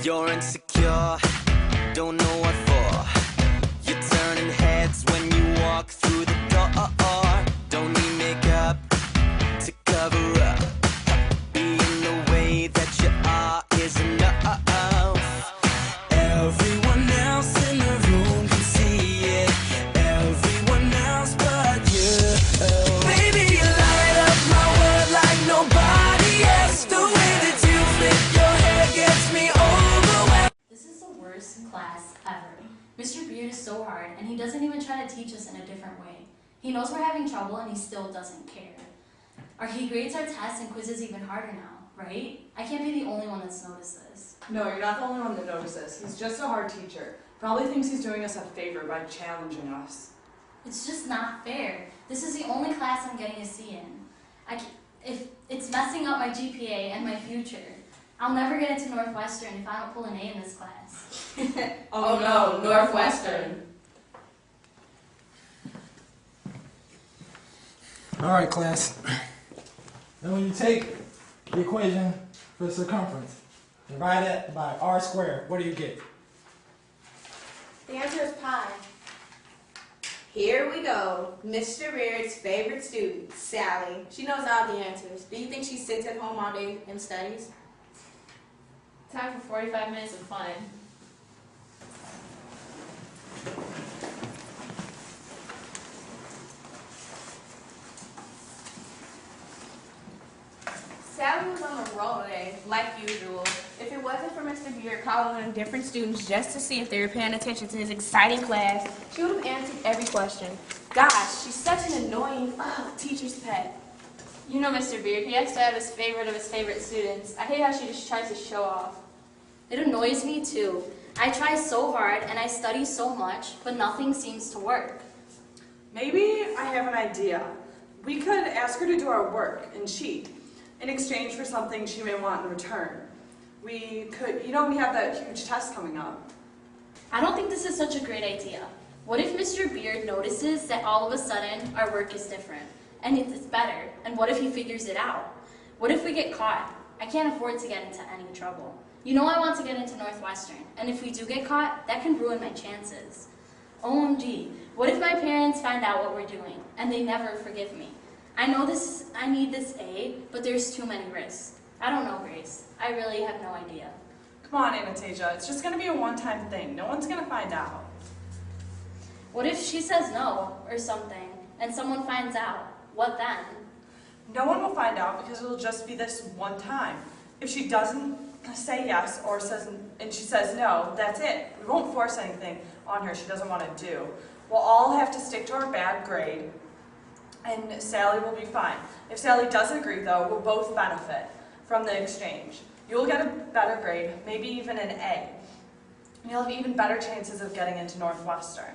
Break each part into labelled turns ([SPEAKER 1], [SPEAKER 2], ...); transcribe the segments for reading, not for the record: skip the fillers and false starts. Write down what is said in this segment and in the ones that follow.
[SPEAKER 1] You're insecure, don't know what for. You're turning heads when you walk through the door. Don't need makeup to cover up. Being the way that you are is enough. Everyone else in the room can see it. Everyone else but you. Baby, you light up my world like nobody else. The way that you flip your hair gets me overwhelmed.
[SPEAKER 2] This is the worst class ever. Mr. Beard is so hard, and he doesn't even try to teach us in a different way. He knows we're having trouble, and he still doesn't care. He grades our tests and quizzes even harder now, right? I can't be the only one that's noticed this.
[SPEAKER 3] No, you're not the only one that notices. He's just a hard teacher. Probably thinks he's doing us a favor by challenging us.
[SPEAKER 2] It's just not fair. This is the only class I'm getting a C in. If it's messing up my GPA and my future. I'll never get into Northwestern if I don't pull an A in this class.
[SPEAKER 3] Oh no, Northwestern.
[SPEAKER 4] All right, class. Then when you take the equation for circumference, divide it by r squared, what do you get?
[SPEAKER 5] The answer is pi. Here we go. Mr. Beard's favorite student, Sally. She knows all the answers. Do you think she sits at home all day and studies?
[SPEAKER 6] Time for 45 minutes of fun.
[SPEAKER 5] Sally was on the roll today, like usual. If it wasn't for Mr. Beard calling on different students just to see if they were paying attention to his exciting class, she would have answered every question. Gosh, she's such an annoying teacher's pet.
[SPEAKER 6] You know Mr. Beard, he has to have his favorite of his favorite students. I hate how she just tries to show off.
[SPEAKER 2] It annoys me too. I try so hard and I study so much, but nothing seems to work.
[SPEAKER 3] Maybe I have an idea. We could ask her to do our work and cheat in exchange for something she may want in return. We could, we have that huge test coming up.
[SPEAKER 2] I don't think this is such a great idea. What if Mr. Beard notices that all of a sudden our work is different and it's better? And what if he figures it out? What if we get caught? I can't afford to get into any trouble. You know I want to get into Northwestern, and if we do get caught, that can ruin my chances. OMG, what if my parents find out what we're doing and they never forgive me? I know I need this A, but there's too many risks. I don't know, Grace. I really have no idea.
[SPEAKER 3] Come on, Anastasia. It's just going to be a one-time thing. No one's going to find out.
[SPEAKER 2] What if she says no or something, and someone finds out? What then?
[SPEAKER 3] No one will find out because it'll just be this one time. If she doesn't say yes and she says no, that's it. We won't force anything on her she doesn't want to do. We'll all have to stick to our bad grade, and Sally will be fine. If Sally doesn't agree, though, we'll both benefit from the exchange. You'll get a better grade, maybe even an A. You'll have even better chances of getting into Northwestern.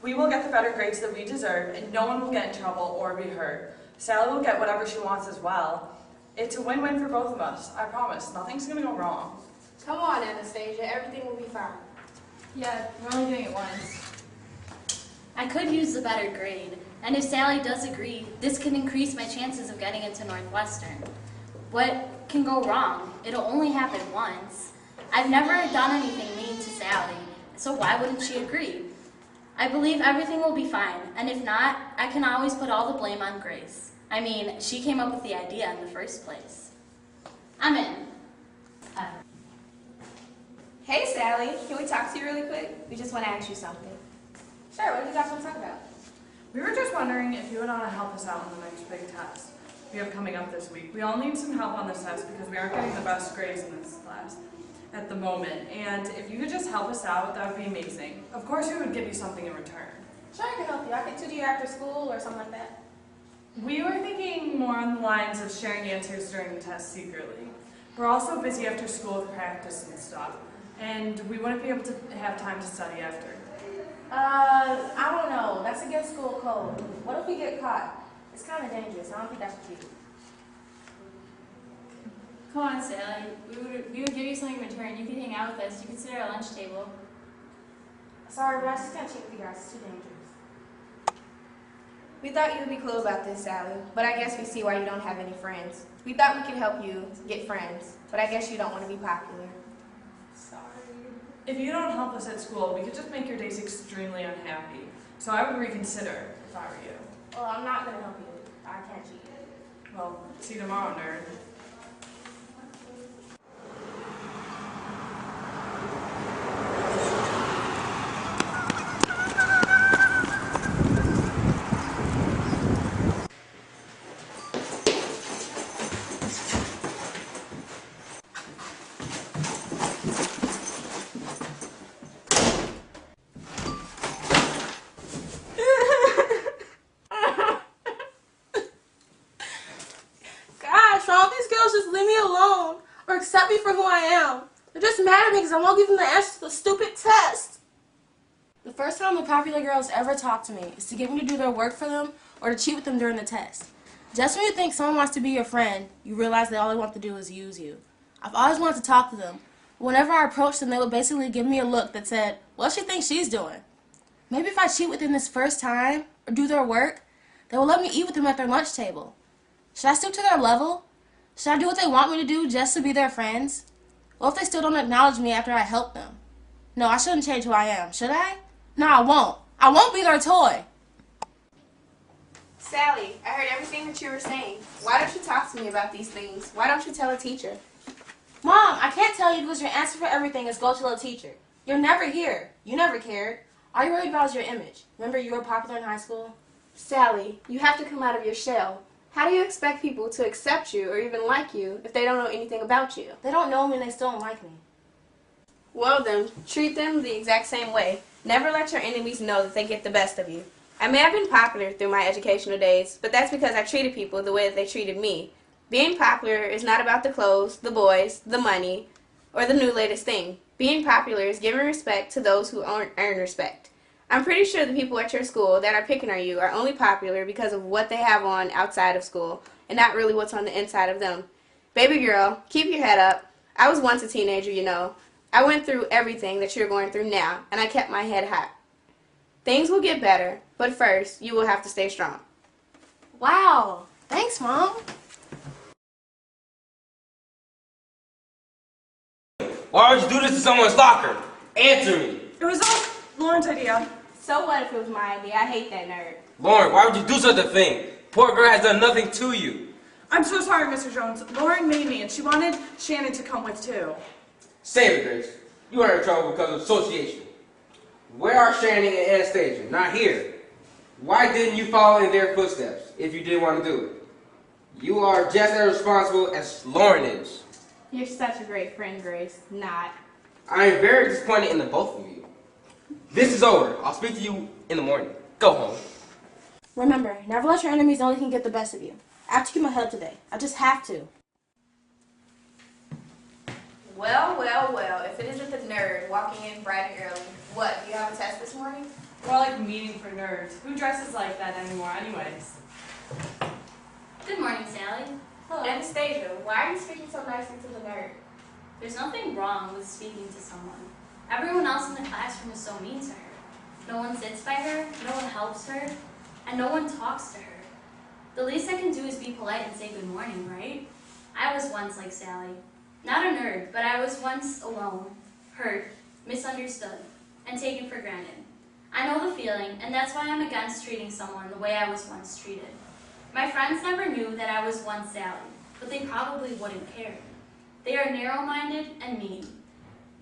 [SPEAKER 3] We will get the better grades that we deserve, and no one will get in trouble or be hurt. Sally will get whatever she wants as well. It's a win-win for both of us, I promise. Nothing's going to go wrong.
[SPEAKER 5] Come on, Anastasia. Everything will be fine.
[SPEAKER 6] Yeah, we're only doing it once.
[SPEAKER 2] I could use the better grade, and if Sally does agree, this can increase my chances of getting into Northwestern. What can go wrong? It'll only happen once. I've never done anything mean to Sally, so why wouldn't she agree? I believe everything will be fine, and if not, I can always put all the blame on Grace. I mean, she came up with the idea in the first place. I'm in.
[SPEAKER 5] Hey, Sally. Can we talk to you really quick? We just want to ask you something. Sure, what do you guys want to talk about?
[SPEAKER 3] We were just wondering if you would want to help us out on the next big test we have coming up this week. We all need some help on this test because we aren't getting the best grades in this class at the moment. And if you could just help us out, that would be amazing. Of course, we would give you something in return.
[SPEAKER 5] Sure, I can help you. I can tutor you after school or something like that.
[SPEAKER 3] We were thinking more on the lines of sharing answers during the test secretly. We're also busy after school with practice and stuff, and we wouldn't be able to have time to study after.
[SPEAKER 5] I don't know. That's against school code. What if we get caught? It's kind of dangerous. I don't think that's what you do.
[SPEAKER 6] Come on, Sally. We would give you something in return. You could hang out with us. You could sit at our lunch table.
[SPEAKER 5] Sorry, but I just can't cheat with you guys. It's too dangerous. We thought you would be cool about this, Sally, but I guess we see why you don't have any friends. We thought we could help you get friends, but I guess you don't want to be popular. Sorry.
[SPEAKER 3] If you don't help us at school, we could just make your days extremely unhappy. So I would reconsider if I were you.
[SPEAKER 5] Well, I'm not gonna help you. I can't cheat.
[SPEAKER 3] Well, see you tomorrow, nerd.
[SPEAKER 5] Gosh, all these girls just leave me alone or accept me for who I am. They're just mad at me because I won't give them the answers to the stupid test. The first time the popular girls ever talk to me is to get me to do their work for them or to cheat with them during the test. Just when you think someone wants to be your friend, you realize that all they want to do is use you. I've always wanted to talk to them. Whenever I approached them, they would basically give me a look that said, what she thinks she's doing? Maybe if I cheat with them this first time or do their work, they will let me eat with them at their lunch table. Should I stoop to their level? Should I do what they want me to do just to be their friends? What if they still don't acknowledge me after I help them? No, I shouldn't change who I am, should I? No, I won't. I won't be their toy.
[SPEAKER 6] Sally, I heard everything that you were saying. Why don't you talk to me about these things? Why don't you tell a teacher?
[SPEAKER 5] Mom, I can't tell you because your answer for everything is go tell a teacher. You're never here. You never cared. All you're worried about is your image. Remember you were popular in high school?
[SPEAKER 6] Sally, you have to come out of your shell. How do you expect people to accept you or even like you if they don't know anything about you?
[SPEAKER 5] They don't know me and they still don't like me.
[SPEAKER 6] Well then, treat them the exact same way. Never let your enemies know that they get the best of you. I may have been popular through my educational days, but that's because I treated people the way that they treated me. Being popular is not about the clothes, the boys, the money, or the new latest thing. Being popular is giving respect to those who earn respect. I'm pretty sure the people at your school that are picking on you are only popular because of what they have on outside of school and not really what's on the inside of them. Baby girl, keep your head up. I was once a teenager, you know. I went through everything that you're going through now, and I kept my head high. Things will get better, but first, you will have to stay strong.
[SPEAKER 5] Wow. Thanks, Mom.
[SPEAKER 7] Why would you do this to someone's locker? Answer me.
[SPEAKER 3] It was all Lauren's idea.
[SPEAKER 6] So what if it was my idea? I hate that nerd.
[SPEAKER 7] Lauren, why would you do such a thing? Poor girl has done nothing to you.
[SPEAKER 3] I'm so sorry, Mr. Jones. Lauren made me, and she wanted Shannon to come with, too.
[SPEAKER 7] Save it, Grace. You are in trouble because of association. Where are Shannon and Anastasia? Not here. Why didn't you follow in their footsteps if you didn't want to do it? You are just as responsible as Lauren is.
[SPEAKER 6] You're such a great friend, Grace. Not.
[SPEAKER 7] I am very disappointed in the both of you. This is over. I'll speak to you in the morning. Go home.
[SPEAKER 5] Remember, never let your enemies know they can get the best of you. I have to keep my head up today. I just have to.
[SPEAKER 6] Well, well, well. If it isn't the nerd walking in bright and early. What, do you have a test this morning?
[SPEAKER 3] More like meeting for nerds. Who dresses like that anymore anyways?
[SPEAKER 2] Good morning, Sally.
[SPEAKER 6] Hello. Anastasia, why are you speaking so nicely to the nerd?
[SPEAKER 2] There's nothing wrong with speaking to someone. Everyone else in the classroom is so mean to her. No one sits by her, no one helps her, and no one talks to her. The least I can do is be polite and say good morning, right? I was once like Sally. Not a nerd, but I was once alone, hurt, misunderstood, and taken for granted. I know the feeling, and that's why I'm against treating someone the way I was once treated. My friends never knew that I was once Sally, but they probably wouldn't care. They are narrow-minded and mean.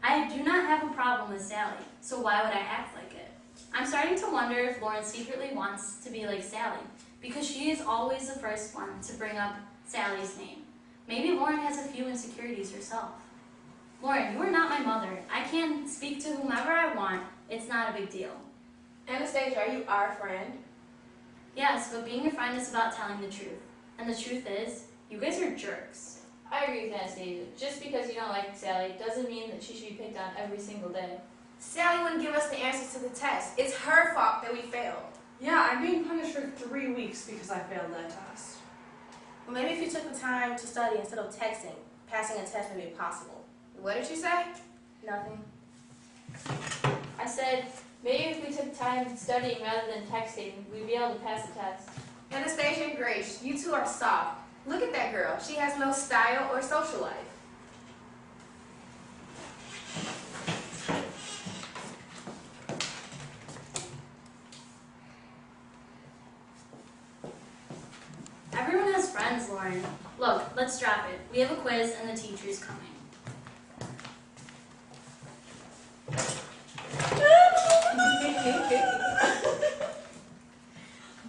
[SPEAKER 2] I do not have a problem with Sally, so why would I act like it? I'm starting to wonder if Lauren secretly wants to be like Sally, because she is always the first one to bring up Sally's name. Maybe Lauren has a few insecurities herself. Lauren, you are not my mother. I can speak to whomever I want. It's not a big deal.
[SPEAKER 6] Anastasia, are you our friend?
[SPEAKER 2] Yes, but being your friend is about telling the truth. And the truth is, you guys are jerks.
[SPEAKER 6] I agree with Anastasia. Just because you don't like Sally doesn't mean that she should be picked on every single day. Sally wouldn't give us the answers to the test. It's her fault that we failed.
[SPEAKER 3] Yeah, I'm being punished for 3 weeks because I failed that test.
[SPEAKER 5] Well, maybe if you took the time to study instead of texting, passing a test would be possible.
[SPEAKER 6] What did you say?
[SPEAKER 5] Nothing.
[SPEAKER 6] I said, maybe if we took time studying rather than texting, we'd be able to pass the test. Anastasia and Grace, you two are soft. Look at that girl. She has no style or social life.
[SPEAKER 2] best friends, Lauren. Look, let's drop it. We have a quiz and the teacher's coming.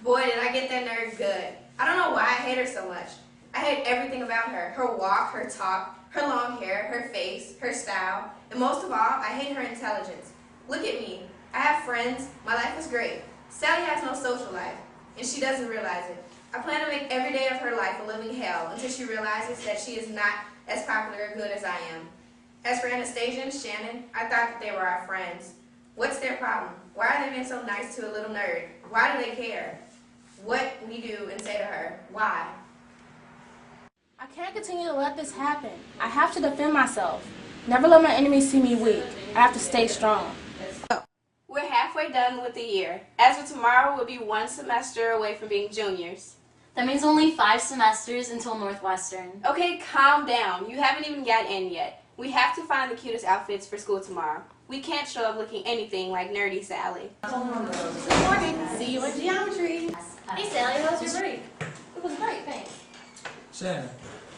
[SPEAKER 6] Boy, did I get that nerd good. I don't know why I hate her so much. I hate everything about her. Her walk, her talk, her long hair, her face, her style, and most of all, I hate her intelligence. Look at me. I have friends. My life is great. Sally has no social life, and she doesn't realize it. I plan to make every day of her life a living hell until she realizes that she is not as popular or good as I am. As for Anastasia and Shannon, I thought that they were our friends. What's their problem? Why are they being so nice to a little nerd? Why do they care? What we do and say to her? Why?
[SPEAKER 5] I can't continue to let this happen. I have to defend myself. Never let my enemies see me weak. I have to stay strong.
[SPEAKER 6] We're halfway done with the year. As of tomorrow, we'll be one semester away from being juniors.
[SPEAKER 2] That means only 5 semesters until Northwestern.
[SPEAKER 6] Okay, calm down. You haven't even got in yet. We have to find the cutest outfits for school tomorrow. We can't show up looking anything like nerdy Sally.
[SPEAKER 5] Good morning. See you in geometry.
[SPEAKER 2] Hey Sally, how was your break?
[SPEAKER 5] It was great, thanks.
[SPEAKER 4] Shannon,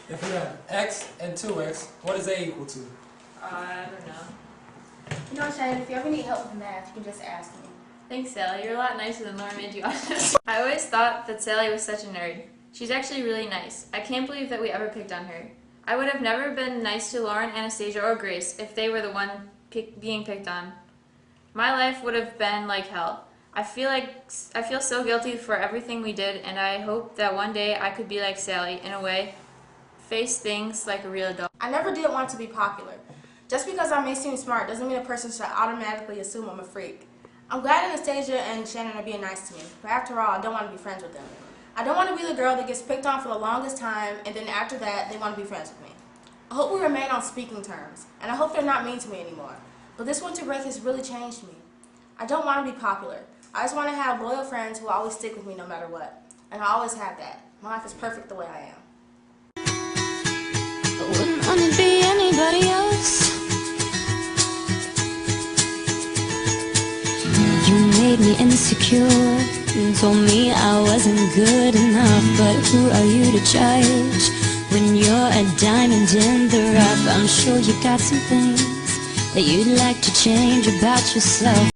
[SPEAKER 4] if we have x and 2x, what is a equal to?
[SPEAKER 3] I don't know.
[SPEAKER 5] You know, Shannon, if you ever need help with math, you can just ask me.
[SPEAKER 8] Thanks, Sally. You're a lot nicer than Lauren made you out. I always thought that Sally was such a nerd. She's actually really nice. I can't believe that we ever picked on her. I would have never been nice to Lauren, Anastasia, or Grace if they were the one being picked on. My life would have been like hell. I feel so guilty for everything we did, and I hope that one day I could be like Sally, in a way, face things like a real adult.
[SPEAKER 5] I never did want to be popular. Just because I may seem smart doesn't mean a person should automatically assume I'm a freak. I'm glad Anastasia and Shannon are being nice to me, but after all, I don't want to be friends with them. I don't want to be the girl that gets picked on for the longest time, and then after that, they want to be friends with me. I hope we remain on speaking terms, and I hope they're not mean to me anymore. But this winter break has really changed me. I don't want to be popular. I just want to have loyal friends who always stick with me no matter what. And I always have that. My life is perfect the way I am.
[SPEAKER 9] I wouldn't want to be anybody else. You made me insecure and told me I wasn't good enough. But who are you to judge when you're a diamond in the rough? I'm sure you got some things that you'd like to change about yourself.